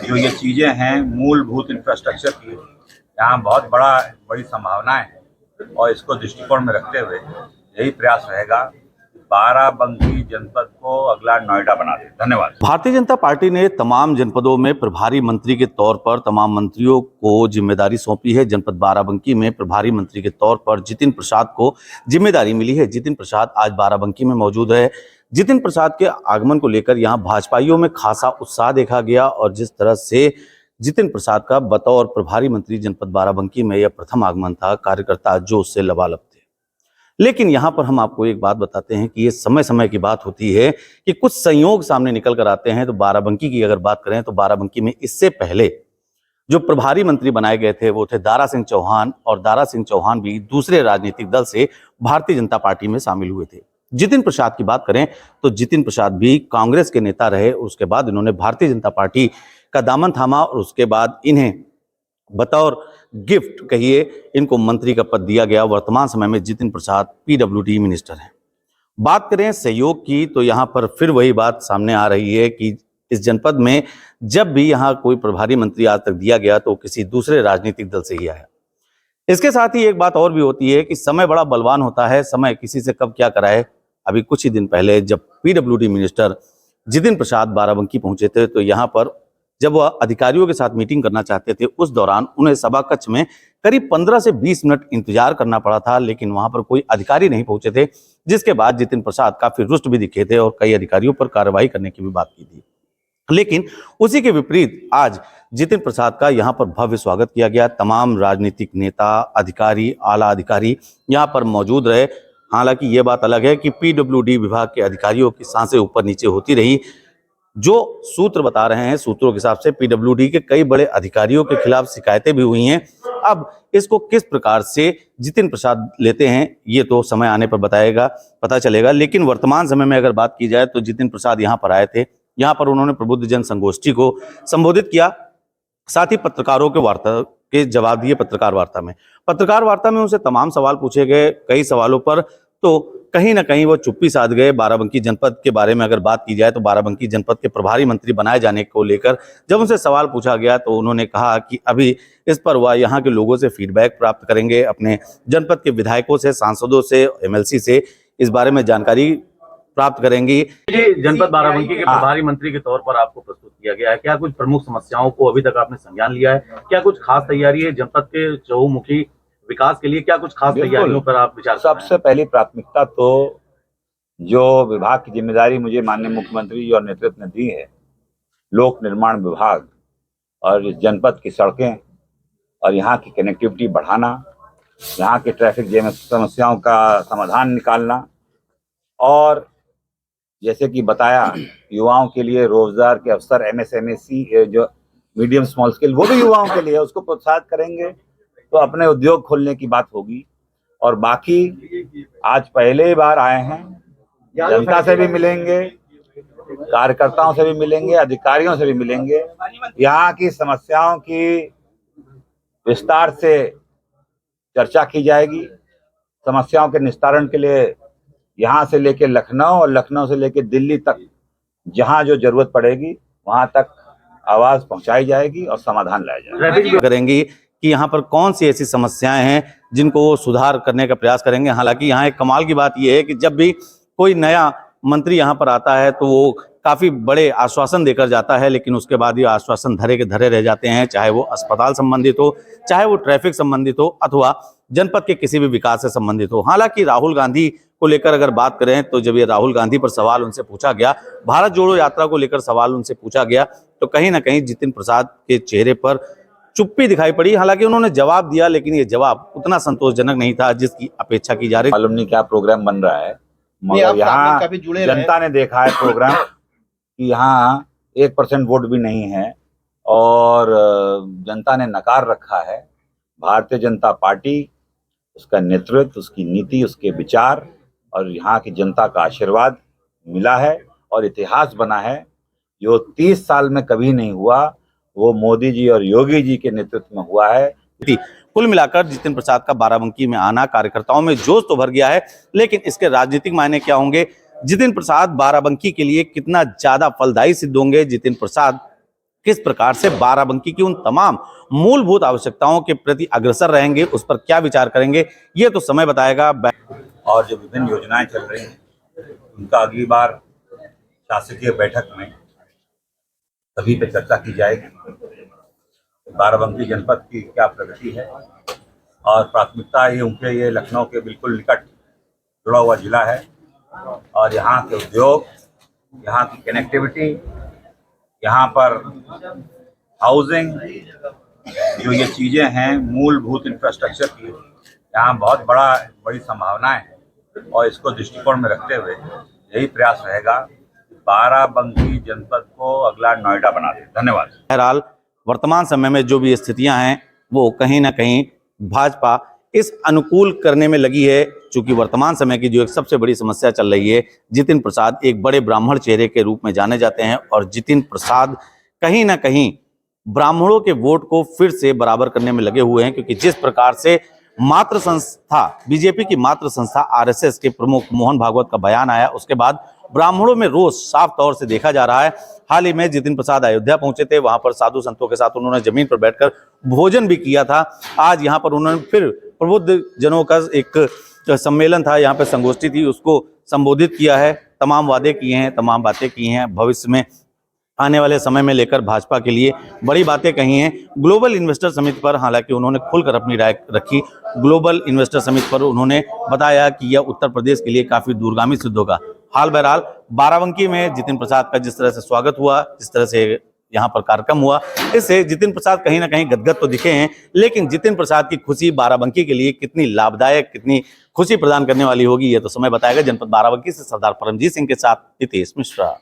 जो ये चीज़ें हैं मूलभूत इंफ्रास्ट्रक्चर की, यहाँ बहुत बड़ी संभावनाएं हैं और इसको दृष्टिकोण में रखते हुए यही प्रयास रहेगा बाराबंकी जनपद को अगला नोएडा बना दे। धन्यवाद। भारतीय जनता पार्टी ने तमाम जनपदों में प्रभारी मंत्री के तौर पर तमाम मंत्रियों को जिम्मेदारी सौंपी है। जनपद बाराबंकी में प्रभारी मंत्री के तौर पर जितिन प्रसाद को जिम्मेदारी मिली है। जितिन प्रसाद आज बाराबंकी में मौजूद है। जितिन प्रसाद के आगमन को लेकर यहां भाजपाइयों में खासा उत्साह देखा गया और जिस तरह से जितिन प्रसाद का बतौर प्रभारी मंत्री जनपद बाराबंकी में यह प्रथम आगमन था, कार्यकर्ता जो उससे लबालब थे। लेकिन यहां पर हम आपको एक बात बताते हैं कि ये समय समय की बात होती है कि कुछ संयोग सामने निकल कर आते हैं। तो बाराबंकी की अगर बात करें तो बाराबंकी में इससे पहले जो प्रभारी मंत्री बनाए गए थे वो थे दारा सिंह चौहान, और दारा सिंह चौहान भी दूसरे राजनीतिक दल से भारतीय जनता पार्टी में शामिल हुए थे। जितिन प्रसाद की बात करें तो जितिन प्रसाद भी कांग्रेस के नेता रहे, उसके बाद इन्होंने भारतीय जनता पार्टी का दामन थामा और उसके बाद इन्हें बतौर गिफ्ट कहिए इनको मंत्री का पद दिया गया। वर्तमान समय में जितिन प्रसाद पीडब्ल्यूडी मिनिस्टर हैं। बात करें सहयोग की तो यहाँ पर फिर वही बात सामने आ रही है कि इस जनपद में जब भी यहाँ कोई प्रभारी मंत्री आज तक दिया गया तो किसी दूसरे राजनीतिक दल से ही आया। इसके साथ ही एक बात और भी होती है कि समय बड़ा बलवान होता है, समय किसी से कब क्या कराए। अभी कुछ ही दिन पहले जब पीडब्ल्यूडी मिनिस्टर जितिन प्रसाद बाराबंकी पहुंचे थे तो यहाँ पर जब वह अधिकारियों के साथ मीटिंग करना चाहते थे उस दौरान उन्हें सभा कक्ष में करीब 15 से 20 मिनट इंतजार करना पड़ा था, लेकिन वहां पर कोई अधिकारी नहीं पहुंचे थे, जिसके बाद जितिन प्रसाद काफी रुष्ट भी दिखे थे और कई अधिकारियों पर कार्रवाई करने की भी बात की थी। लेकिन उसी के विपरीत आज जितिन प्रसाद का यहाँ पर भव्य स्वागत किया गया। तमाम राजनीतिक नेता, अधिकारी, आला अधिकारी यहाँ पर मौजूद रहे। हालांकि ये बात अलग है कि पीडब्ल्यूडी विभाग के अधिकारियों की सांसें ऊपर नीचे होती रही। जो सूत्र बता रहे हैं, सूत्रों के हिसाब से पीडब्ल्यूडी के कई बड़े अधिकारियों के खिलाफ शिकायतें भी हुई हैं। अब इसको किस प्रकार से जितिन प्रसाद लेते हैं ये तो समय आने पर पता चलेगा। लेकिन वर्तमान समय में अगर बात की जाए तो जितिन प्रसाद यहाँ पर आए थे। यहाँ पर उन्होंने प्रबुद्ध जन संगोष्ठी को संबोधित किया, साथ ही पत्रकारों के वार्ता के जवाब दिए। पत्रकार वार्ता में उनसे तमाम सवाल पूछे गए। कई सवालों पर तो कहीं ना कहीं वो चुप्पी साध गए। बाराबंकी जनपद के बारे में अगर बात की जाए तो बाराबंकी जनपद के प्रभारी मंत्री बनाए जाने को लेकर जब उनसे सवाल पूछा गया तो उन्होंने कहा कि अभी इस पर वह यहाँ के लोगों से फीडबैक प्राप्त करेंगे, अपने जनपद के विधायकों से, सांसदों से, एमएलसी से इस बारे में जानकारी प्राप्त करेंगी। जनपद बाराबंकी के प्रभारी मंत्री के तौर पर आपको प्रस्तुत किया गया है, क्या कुछ प्रमुख समस्याओं को अभी तक आपने संज्ञान लिया है? क्या कुछ खास तैयारी है जनपद के चहुमुखी विकास के लिए? क्या कुछ खास तैयारियों पर आप विचार? सबसे पहली प्राथमिकता तो जो विभाग की जिम्मेदारी मुझे माननीय मुख्यमंत्री और नेतृत्व ने दी है, लोक निर्माण विभाग और इस जनपद की सड़कें और यहाँ की कनेक्टिविटी बढ़ाना, यहाँ के ट्रैफिक जैम समस्याओं का समाधान निकालना, और जैसे कि बताया युवाओं के लिए रोजगार के अवसर, MSME जो मीडियम स्मॉल स्केल वो भी युवाओं के लिए, उसको प्रोत्साहित करेंगे तो अपने उद्योग खोलने की बात होगी। और बाकी आज पहले बार आए हैं, जनता से भी मिलेंगे, कार्यकर्ताओं से भी मिलेंगे, अधिकारियों से भी मिलेंगे। यहाँ की समस्याओं की विस्तार से चर्चा की जाएगी। समस्याओं के निस्तारण के लिए यहाँ से लेकर लखनऊ और लखनऊ से लेकर दिल्ली तक जहाँ जो जरूरत पड़ेगी वहाँ तक आवाज पहुँचाई जाएगी और समाधान लाया जाएगा। करेंगी कि यहाँ पर कौन सी ऐसी समस्याएं हैं जिनको वो सुधार करने का प्रयास करेंगे। हालांकि यहाँ एक कमाल की बात यह है कि जब भी कोई नया मंत्री यहाँ पर आता है तो वो काफी बड़े आश्वासन देकर जाता है, लेकिन उसके बाद ये आश्वासन धरे के धरे रह जाते हैं, चाहे वो अस्पताल संबंधित हो, चाहे वो ट्रैफिक संबंधित हो, अथवा जनपद के किसी भी विकास से संबंधित हो। हालांकि राहुल गांधी को लेकर अगर बात करें तो जब ये राहुल गांधी पर सवाल उनसे पूछा गया, भारत जोड़ो यात्रा को लेकर सवाल उनसे पूछा गया, तो कहीं ना कहीं जितिन प्रसाद के चेहरे पर चुप्पी दिखाई पड़ी। हालांकि उन्होंने जवाब दिया, लेकिन ये जवाब उतना संतोषजनक नहीं था जिसकी अपेक्षा की जा रही। मालूम नहीं क्या प्रोग्राम बन रहा है, मगर यहाँ जनता ने देखा है प्रोग्राम कि यहाँ 1% वोट भी नहीं है और जनता ने नकार रखा है। भारतीय जनता पार्टी, उसका नेतृत्व, उसकी नीति, उसके विचार और यहाँ की जनता का आशीर्वाद मिला है और इतिहास बना है जो 30 साल में कभी नहीं हुआ, वो मोदी जी और योगी जी के नेतृत्व में हुआ है। कुल मिलाकर जितिन प्रसाद का बाराबंकी में आना कार्यकर्ताओं में जोश तो भर गया है, लेकिन इसके राजनीतिक मायने क्या होंगे, जितिन प्रसाद बाराबंकी के लिए कितना ज्यादा फलदायी सिद्ध होंगे, जितिन प्रसाद किस प्रकार से बाराबंकी की उन तमाम मूलभूत आवश्यकताओं के प्रति अग्रसर रहेंगे, उस पर क्या विचार करेंगे, ये तो समय बताएगा। और जो विभिन्न योजनाएं चल रही हैं उनका अगली बार शासकीय बैठक में सभी पे चर्चा की जाएगी। बाराबंकी जनपद की क्या प्रगति है और प्राथमिकता ये उनके ये लखनऊ के बिल्कुल निकट जुड़ा हुआ जिला है और यहाँ के उद्योग, यहाँ की कनेक्टिविटी, यहाँ पर हाउसिंग, जो ये चीज़ें हैं मूलभूत इंफ्रास्ट्रक्चर की, यहाँ बहुत बड़ी संभावनाएं हैं और इसको दृष्टिकोण में रखते हुए यही प्रयास रहेगा कि बाराबंकी जनपद को अगला नोएडा बना दे। धन्यवाद। बहरहाल वर्तमान समय में जो भी स्थितियां हैं वो कहीं ना कहीं भाजपा इस अनुकूल करने में लगी है, क्योंकि वर्तमान समय की जो एक सबसे बड़ी समस्या चल रही है, जितिन प्रसाद एक बड़े ब्राह्मण चेहरे के रूप में जाने जाते हैं और जितिन प्रसाद कहीं ना कहीं ब्राह्मणों के वोट को फिर से बराबर करने में लगे हुए हैं, क्योंकि जिस प्रकार से मातृ संस्था बीजेपी की मातृ संस्था आरएसएस के प्रमुख मोहन भागवत का बयान आया, उसके बाद ब्राह्मणों में रोष साफ तौर से देखा जा रहा है। हाल ही में जितिन प्रसाद अयोध्या पहुंचे थे, वहां पर साधु संतों के साथ उन्होंने जमीन पर बैठकर भोजन भी किया था। आज यहां पर उन्होंने फिर प्रबुद्ध जनों का एक सम्मेलन था, यहाँ पर संगोष्ठी थी, उसको संबोधित किया है, तमाम वादे किए हैं, तमाम बातें की हैं, भविष्य में आने वाले समय में लेकर भाजपा के लिए बड़ी बातें कही हैं। ग्लोबल इन्वेस्टर समिट पर हालांकि उन्होंने खुलकर अपनी राय रखी। ग्लोबल इन्वेस्टर समिट पर उन्होंने बताया कि यह उत्तर प्रदेश के लिए काफी दूरगामी सिद्ध होगा। हाल बहरहाल बाराबंकी में जितिन प्रसाद का जिस तरह से स्वागत हुआ, जिस तरह से यहाँ पर कार्यक्रम हुआ, इससे जितिन प्रसाद कहीं ना कहीं गदगद तो दिखे हैं, लेकिन जितिन प्रसाद की खुशी बाराबंकी के लिए कितनी लाभदायक, कितनी खुशी प्रदान करने वाली होगी, ये तो समय बताएगा। जनपद बाराबंकी से सरदार परमजीत सिंह के साथ हितेश मिश्रा।